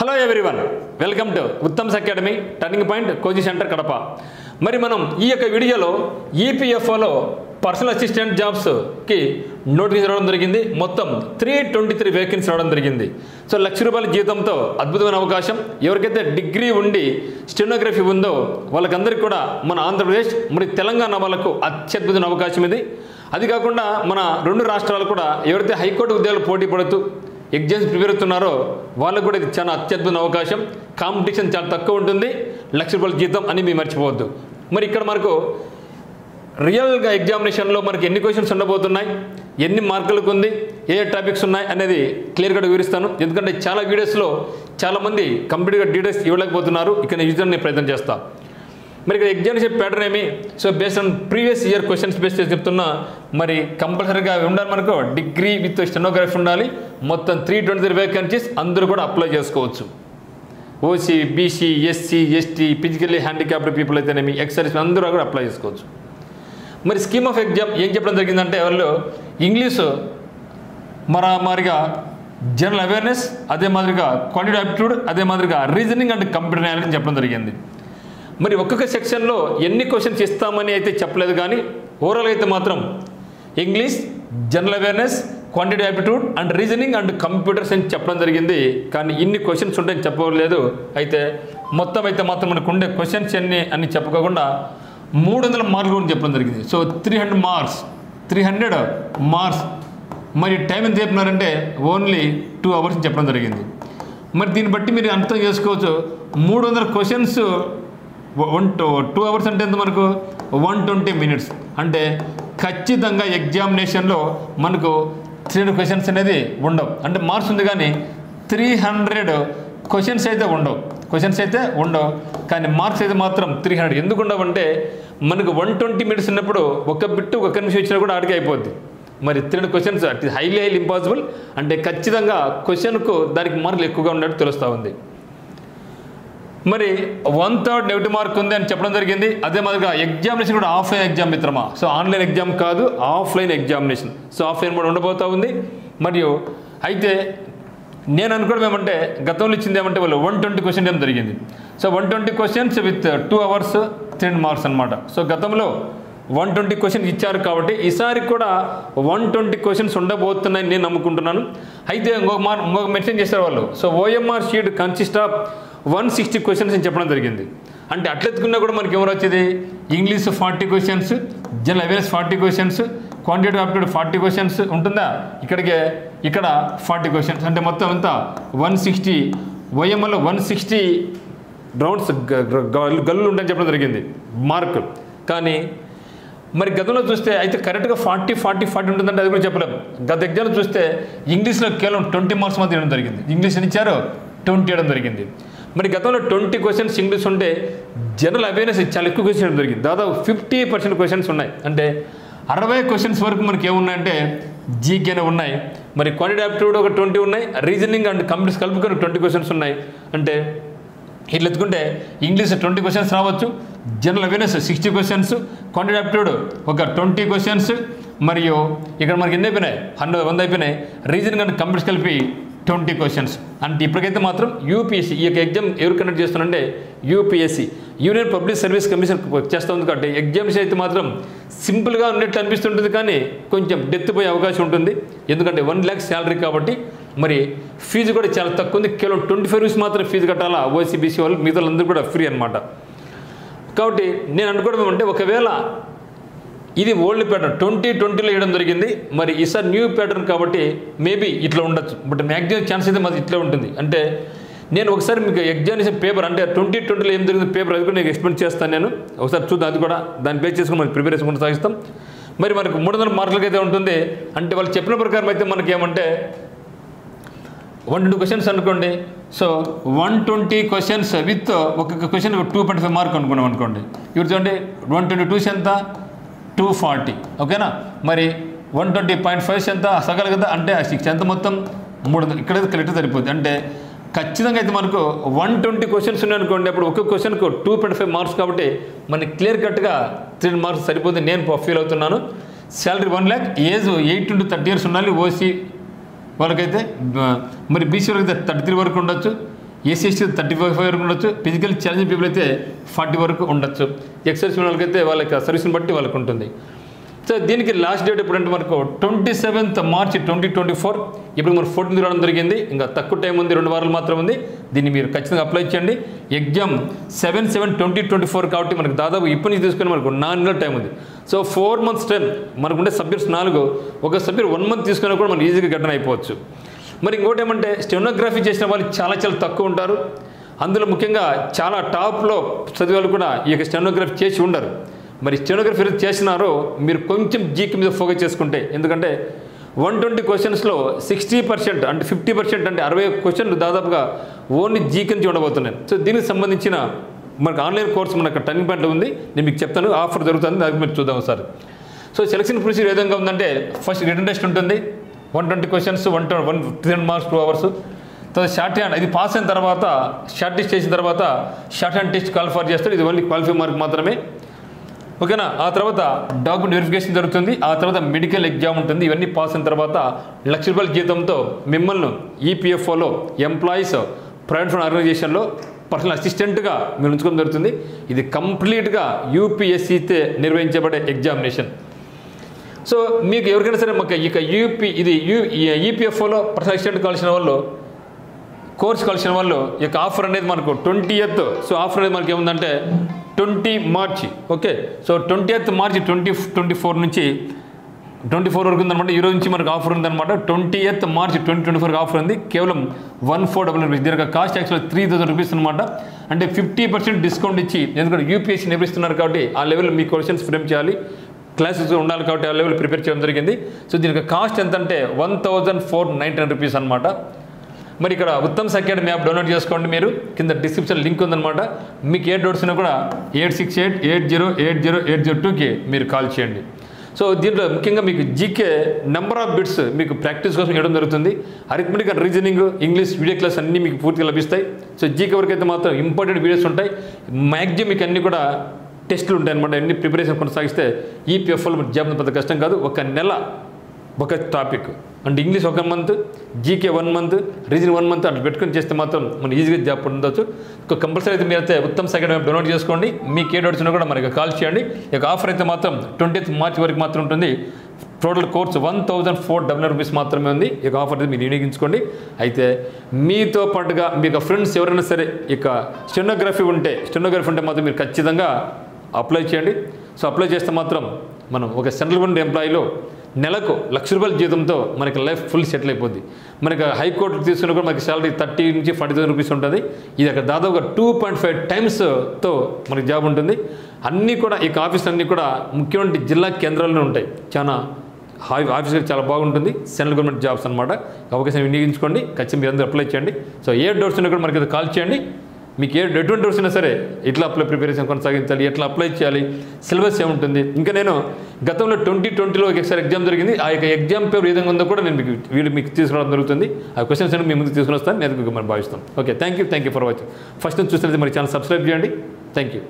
Hello everyone, welcome to Uttam's academy turning point coaching centre Kadapa. మరి మనం ఈ యొక్క వీడియోలో ఈపీఎఫ్ఓలో పర్సనల్ అసిస్టెంట్ జాబ్స్కి నోటిఫికేషన్ రావడం జరిగింది. మొత్తం 323 వేకెన్సీ రావడం జరిగింది. సో ₹1,00,000 జీతంతో అద్భుతమైన అవకాశం. ఎవరికైతే డిగ్రీ ఉండి స్టెనోగ్రఫీ ఉందో వాళ్ళకందరికీ కూడా మన ఆంధ్రప్రదేశ్ మరి తెలంగాణ వాళ్ళకు అత్యద్భుతమైన అవకాశం ఇది. అది కాకుండా మన రెండు రాష్ట్రాలు కూడా ఎవరైతే హైకోర్టు ఉద్యోగాలు పోటీ పడుతూ ఎగ్జామ్స్ ప్రిపేర్ అవుతున్నారో వాళ్ళకు కూడా ఇది చాలా అత్యద్భుత అవకాశం. కాంపిటీషన్ చాలా తక్కువ ఉంటుంది. ₹1,00,000 జీతం అని మీరు మర్చిపోవద్దు. మరి ఇక్కడ మనకు రియల్గా ఎగ్జామినేషన్లో మనకి ఎన్ని క్వశ్చన్స్ ఉండబోతున్నాయి, ఎన్ని మార్కులకు ఉంది, ఏ టాపిక్స్ ఉన్నాయి అనేది క్లియర్గా వివరిస్తాను. ఎందుకంటే చాలా వీడియోస్లో చాలామంది కంప్లీట్గా డీటెయిల్స్ ఇవ్వలేకపోతున్నారు. ఇక్కడ నేను ప్రయత్నం చేస్తాను. మరి ఇక్కడ ఎగ్జామినేషన్ ప్యాటర్న్ ఏమి, so based on previous year questions base చేసి చెప్తున్నా. మరి కంపల్సరీగా ఉండాలి, మనకు డిగ్రీ విత్ స్టెనోగ్రఫీ ఉండాలి. మొత్తం 323 వేకెన్సీస్ అందరూ కూడా అప్లై చేసుకోవచ్చు. OC, BC, SC, ST, physically handicapped people అయితేనేమి, ఎక్సర్వీస్ అందరూ కూడా అప్లై చేసుకోవచ్చు. మరి స్కీమ్ ఆఫ్ ఎగ్జామ్ ఏం చెప్పడం జరిగిందంటే వాళ్ళు ఇంగ్లీషు మాదిరిగా జనరల్ అవేర్నెస్, అదే మాదిరిగా క్వాంటిటేటివ్ యాప్టిట్యూడ్, అదే మాదిరిగా రీజనింగ్ అండ్ కంప్యూటర్ నాలెడ్జ్ చెప్పడం జరిగింది. మరి ఒక్కొక్క సెక్షన్లో ఎన్ని క్వశ్చన్స్ ఇస్తామని అయితే చెప్పలేదు, కానీ ఓవరాల్ అయితే మాత్రం English, general awareness, quantitative aptitude and reasoning and computers అని చెప్పడం జరిగింది. కానీ ఇన్ని క్వశ్చన్స్ ఉంటాయని చెప్పలేదు. అయితే మొత్తం అయితే మాత్రం మనకు ఉండే క్వశ్చన్స్ ఎన్ని అని చెప్పుకోకుండా 300 మార్కులు కూడా చెప్పడం జరిగింది. So 300 marks. మరి టైం ఎంత చెప్పినారంటే ఓన్లీ 2 hours చెప్పడం జరిగింది. మరి దీన్ని బట్టి మీరు అర్థం చేసుకోవచ్చు. 300 క్వశ్చన్స్ 2 hours అంటే ఎంత మనకు 120 minutes. అంటే ఖచ్చితంగా ఎగ్జామినేషన్లో మనకు 300 క్వశ్చన్స్ అనేది ఉండవు. అంటే మార్క్స్ ఉంది కానీ 300 క్వశ్చన్స్ అయితే ఉండవు. కానీ మార్క్స్ అయితే మాత్రం 300 ఎందుకు ఉండవంటే మనకు 120 minutes ఉన్నప్పుడు ఒక బిట్టు ఒక నిమిషం ఇచ్చినా కూడా ఆడికి అయిపోద్ది. మరి 300 క్వశ్చన్స్ అట్ హైలీ ఇంపాసిబుల్. అంటే ఖచ్చితంగా క్వశ్చన్కు దానికి మార్కులు ఎక్కువగా ఉన్నట్టు తెలుస్తూ ఉంది. మరి 1/3 నెగిటివ్ మార్క్ ఉంది అని చెప్పడం జరిగింది. అదే మాదిరిగా ఎగ్జామినేషన్ కూడా ఆఫ్లైన్ ఎగ్జామ్ మిత్రమా. సో ఆన్లైన్ ఎగ్జామ్ కాదు, ఆఫ్లైన్ ఎగ్జామినేషన్. సో ఆఫ్లైన్ కూడా ఉండబోతూ ఉంది. మరియు అయితే నేను అనుకోవడం ఏమంటే గతంలో ఇచ్చింది ఏమంటే వాళ్ళు 120 క్వశ్చన్ ఏం జరిగింది. So 120 questions with 2 hours 300 marks అనమాట. సో గతంలో 120 క్వశ్చన్స్ ఇచ్చారు కాబట్టి ఈసారి కూడా 120 క్వశ్చన్స్ ఉండబోతున్నాయని నేను నమ్ముకుంటున్నాను. అయితే ఇంకొక మెన్షన్ చేశారు వాళ్ళు. So OMR sheet consist of 160 questions అని చెప్పడం జరిగింది. అంటే అట్లెత్తుకున్నా కూడా మనకి ఎవరు వచ్చేది English 40 questions, general awareness 40 questions, quantitative aptitude 40 questions ఉంటుందా. ఇక్కడ 40 క్వశ్చన్స్ అంటే మొత్తం అంతా 160. ఓఎంఆర్లో 160 రౌండ్స్ గల్లు ఉంటాయని చెప్పడం జరిగింది మార్క్. కానీ మరి గతంలో చూస్తే అయితే కరెక్ట్గా 40 ఉంటుందంటే అది కూడా చెప్పలేము. గత ఎగ్జామ్లో చూస్తే ఇంగ్లీష్లో కేవలం 20 మార్క్స్ మాత్రం ఇవ్వడం జరిగింది. ఇంగ్లీష్ అని ఇచ్చారు 20 ఇవ్వడం జరిగింది. మరి గతంలో 20 క్వశ్చన్స్ ఇంగ్లీష్ ఉంటే జనరల్ అవేర్నెస్ చాలా ఎక్కువ క్వశ్చన్ ఇవ్వడం జరిగింది. దాదాపు 50% క్వశ్చన్స్ ఉన్నాయి. అంటే 60 క్వశ్చన్స్ వరకు మనకి ఏమున్నాయంటే జీకేనే ఉన్నాయి. మరి క్వాంటిటేటివ్ యాప్టిట్యూడ్ ఒక 20 ఉన్నాయి. రీజనింగ్ అండ్ కంప్యూటర్స్ కలుపుకొని 20 క్వశ్చన్స్ ఉన్నాయి. అంటే ఇట్లా ఎత్తుకుంటే ఇంగ్లీష్ 20 క్వశ్చన్స్ రావచ్చు, general awareness 60 questions, quantitative aptitude ఒక 20 క్వశ్చన్స్, మరియు ఇక్కడ మనకి ఎన్ని అయిపోయినాయి 100 అయిపోయినాయి. రీజనింగ్ అండ్ కంప్యూటర్స్ కలిపి 20 క్వశ్చన్స్. అంటే ఇప్పటికైతే మాత్రం యూపీఎస్సీ ఈ యొక్క ఎగ్జామ్ ఎవరు కండక్ట్ చేస్తున్నారంటే UPSC, union public service commission చేస్తుంది. కాబట్టి ఎగ్జామ్స్ అయితే మాత్రం సింపుల్గా ఉన్నట్లు అనిపిస్తుంటుంది, కానీ కొంచెం డెత్ పోయే అవకాశం ఉంటుంది. ఎందుకంటే 1 lakh శాలరీ కాబట్టి మరి ఫీజు కూడా చాలా తక్కువ ఉంది. కేవలం 25 rupees మాత్రం ఫీజు కట్టాలా ఓసీబీసీ వాళ్ళు, మిగతా అందరూ కూడా ఫ్రీ అనమాట. కాబట్టి నేను అనుకోవడం ఏమంటే ఒకవేళ ఇది ఓల్డ్ ప్యాటర్న్ 2020లో వేయడం జరిగింది. మరి ఈసారి న్యూ ప్యాటర్న్ కాబట్టి మేబీ ఇట్లా ఉండొచ్చు. బట్ మ్యాక్సిమం ఛాన్స్ అయితే మాది ఇట్లా ఉంటుంది. అంటే నేను ఒకసారి మీకు ఎగ్జామినేషన్ పేపర్ అంటే 2020లో ఏం జరిగింది పేపర్ అది కూడా నేను ఎక్స్ప్లెయిన్ చేస్తాను. నేను ఒకసారి చూద్దాం. అది కూడా దాన్ని బేస్ చేసుకుని మనకి ప్రిపరేషన్ కొనసాగిస్తాం. మరి మనకు 300 మార్కులకి అయితే ఉంటుంది. అంటే వాళ్ళు చెప్పిన ప్రకారం అయితే మనకి ఏమంటే 120 క్వశ్చన్స్ అనుకోండి. సో 120 క్వశ్చన్స్ విత్ ఒక్కొక్క క్వశ్చన్ 2.5 మార్క్ అనుకున్నాం అనుకోండి. ఇప్పుడు చూడండి 122 ఎంత 240. ఓకేనా. మరి 120.5 ఎంత సగలు కదా, అంటే 6 ఎంత మొత్తం 300. ఇక్కడైతే కరెక్ట్ సరిపోద్ది. అంటే ఖచ్చితంగా అయితే మనకు 120 క్వశ్చన్స్ ఉన్నాయనుకోండి. అప్పుడు ఒక్కొక్క క్వశ్చన్కు 2.5 మార్క్స్ కాబట్టి మనకి క్లియర్ కట్గా 3 మార్క్స్ సరిపోతుంది నేను ఫీల్ అవుతున్నాను. Salary 1 lakh, age 8 to 30 years ఉండాలి ఓసీ వాళ్ళకైతే. మరి బీసీ వాళ్ళకైతే 33 వరకు ఉండొచ్చు. ఎస్సీ ఎస్టీ 35 వరకు ఉండొచ్చు, ఫిజికల్ ఛాలెంజ్ పీపుల్ అయితే 40 వరకు ఉండొచ్చు, ఎక్సర్సైజ్ వాళ్ళకైతే వాళ్ళకి సర్వీస్ని బట్టి వాళ్ళకు ఉంటుంది. సో దీనికి లాస్ట్ డేట్ ఎప్పుడంటే మనకు 27th March 2024. ఇప్పుడు మనకు 14th రావడం జరిగింది. ఇంకా తక్కువ టైం ఉంది, 2 వారాలు మాత్రం ఉంది. దీన్ని మీరు ఖచ్చితంగా అప్లై చేయండి. ఎగ్జామ్ 7/7/2024 కాబట్టి మనకు దాదాపు ఇప్పటి నుంచి తీసుకుని మనకు 4 నెలల టైం ఉంది. సో 4 months టైం మనకుండే సబ్జెక్ట్స్ 4, ఒక సబ్జెక్ట్ 1 month తీసుకున్నా కూడా మనం ఈజీగా గట్టన అయిపోవచ్చు. మరి ఇంకోటి ఏమంటే స్టెనోగ్రఫీ చేసిన వాళ్ళు చాలా తక్కువ ఉంటారు. అందులో ముఖ్యంగా చాలా టాప్లో చదివే వాళ్ళు కూడా ఈ యొక్క స్టెనోగ్రఫీ చేసి ఉండరు. మరి స్టెనోగ్రఫీ చేసినారో మీరు కొంచెం జీకే మీద ఫోకస్ చేసుకుంటే, ఎందుకంటే 120 క్వశ్చన్స్లో 60% అంటే 50% అంటే 60 క్వశ్చన్లు దాదాపుగా ఓన్లీ జీకే నుంచి ఉండబోతున్నాయి. సో దీనికి సంబంధించిన మనకు ఆన్లైన్ కోర్స్ మనకు టర్నింగ్ పాయింట్లో ఉంది. నేను మీకు చెప్తాను, ఆఫర్ జరుగుతుంది, దానికి మీరు చూద్దాం ఒకసారి. సో సెలక్షన్ ప్రొసీజర్ ఏ విధంగా ఉందంటే ఫస్ట్ రిటన్ టెస్ట్ ఉంటుంది, 120 questions, 300 marks 2 hours. తర్వాత షార్ట్ హ్యాండ్, ఇది పాస్ అయిన తర్వాత షార్ట్ టెస్ట్ చేసిన తర్వాత షార్ట్ హ్యాండ్ టెస్ట్ క్వాలిఫై చేస్తారు. ఇది ఓన్లీ క్వాలిఫై మార్క్ మాత్రమే, ఓకేనా. ఆ తర్వాత డాక్యుమెంట్ వెరిఫికేషన్ జరుగుతుంది. ఆ తర్వాత మెడికల్ ఎగ్జామ్ ఉంటుంది. ఇవన్నీ పాస్ అయిన తర్వాత ₹1,00,000 జీతంతో మిమ్మల్ని ఈపీఎఫ్ఓలో ఎంప్లాయీస్ ప్రైవేట్ ఫండ్ ఆర్గనైజేషన్లో పర్సనల్ అసిస్టెంట్గా మీరు ఉంచుకోవడం జరుగుతుంది. ఇది కంప్లీట్గా యూపీఎస్సీతో నిర్వహించబడే ఎగ్జామినేషన్. సో మీకు ఎవరికైనా సరే మాకు ఇక ఈపీఎఫ్ఓలో పర్సనల్ అసిస్టెంట్ కావాల్సిన వాళ్ళు, కోర్స్ కావాల్సిన వాళ్ళు ఇక ఆఫర్ అనేది మనకు 20th. సో ఆఫర్ అనేది మనకి ఏముందంటే 20 March, okay. So 20th March 2024 నుంచి 24 వరకు ఉందన్నమాట. ఈ రోజు నుంచి మనకు ఆఫర్ ఉందన్నమాట. 20th March 2024 ఆఫర్ ఉంది. కేవలం 1400 రూపీస్. దీనికి కాస్ట్ యాక్చువల్ 3000 రూపీస్ అనమాట. అంటే 50% డిస్కౌంట్ ఇచ్చి, ఎందుకంటే యూపీఎస్సీ నిర్వహిస్తున్నారు కాబట్టి ఆ లెవెల్లో మీ క్వశ్చన్స్ ఫ్రేమ్ చేయాలి, క్లాసెస్ ఉండాలి కాబట్టి ఆ లెవెల్ ప్రిపేర్ చేయడం జరిగింది. సో దీనికి కాస్ట్ ఎంత అంటే 1499 రూపీస్ అనమాట. మరి ఇక్కడ ఉత్తమ్స్ అకాడమీ యాప్ డౌన్లోడ్ చేసుకోండి. మీరు కింద డిస్క్రిప్షన్ లింక్ ఉందన్నమాట. మీకు ఏ డౌట్స్ ఉన్నా కూడా 8688080802కి మీరు కాల్ చేయండి. సో దీంట్లో ముఖ్యంగా మీకు జీకే నెంబర్ ఆఫ్ బిట్స్ మీకు ప్రాక్టీస్ కోసం ఇవ్వడం జరుగుతుంది. Arithmetic and reasoning, English video class అన్నీ మీకు పూర్తిగా లభిస్తాయి. సో జీకే వరకు అయితే మాత్రం ఇంపార్టెంట్ వీడియోస్ ఉంటాయి. మ్యాక్సిమం మీకు అన్నీ కూడా టెస్టులు ఉంటాయి అనమాట. అన్ని ప్రిపరేషన్ కొనసాగిస్తే ఈపీఎఫ్ఓలో జాబ్ పెద్ద కష్టం కాదు. ఒక నెల ఒక టాపిక్ అంటే English 1 month, GK 1 month, reasoning 1 month అట్లా పెట్టుకుని చేస్తే మాత్రం మనం ఈజీగా జాబ్ పొందవచ్చు. కంపల్సరీ అయితే మీరైతే ఉత్తమ్స్ అకాడమీ డౌన్లోడ్ చేసుకోండి. మీకు ఏ డౌట్స్ ఉన్నా కూడా మనకి కాల్ చేయండి. ఇక ఆఫర్ అయితే మాత్రం 20th March వరకు మాత్రం ఉంటుంది. టోటల్ కోర్స్ 1400 రూపీస్ మాత్రమే ఉంది. ఇక ఆఫర్ అయితే మీరు వినియోగించుకోండి. అయితే మీతో పాటుగా మీకు ఫ్రెండ్స్ ఎవరైనా సరే ఇక స్టెనోగ్రఫీ ఉంటే మాత్రం మీరు ఖచ్చితంగా అప్లై చేయండి. సో అప్లై చేస్తే మాత్రం మనం ఒక సెంట్రల్ గవర్నమెంట్ ఎంప్లాయీలో నెలకు ₹1,00,000 జీతంతో మనకి లైఫ్ ఫుల్ సెటిల్ అయిపోద్ది. మనకి హైకోర్టు తీసుకున్న కూడా మనకి శాలరీ 30 నుంచి 40,000 రూపీస్ ఉంటుంది. ఇది అక్కడ దాదాపుగా 2.5 times-తో మనకి జాబ్ ఉంటుంది. అన్నీ కూడా ఈ ఆఫీసులు అన్నీ కూడా ముఖ్యమైన జిల్లా కేంద్రాల్లోనే ఉంటాయి. చాలా ఆఫీసులు చాలా బాగుంటుంది. సెంట్రల్ గవర్నమెంట్ జాబ్స్ అనమాట. అవకాశం వినియోగించుకోండి. ఖచ్చితంగా మీరు అందరూ అప్లై చేయండి. సో ఏ డౌట్స్ ఉన్నా కూడా మనకి కాల్ చేయండి. మీకు ఎటువంటి డౌట్స్ అయినా సరే ఎట్లా ప్రిపరేషన్ కొనసాగించాలి, ఎట్లా అప్లై చేయాలి, సిలబస్ ఏముంటుంది. ఇంకా నేను గతంలో 2020లో ఒకసారి ఎగ్జామ్ జరిగింది. ఆ యొక్క ఎగ్జామ్ పేరు ఏ విధంగా ఉందో కూడా నేను మీకు తీసుకురావడం జరుగుతుంది. ఆ క్వశ్చన్స్ అన్ని మీ ముందు తీసుకుని వస్తాను. నేను మనం భావిస్తాం. Okay, thank you for watching. First నుంచి చూసినట్లయితే మరి ఛానల్ సబ్స్క్రైబ్ చేయండి. Thank you.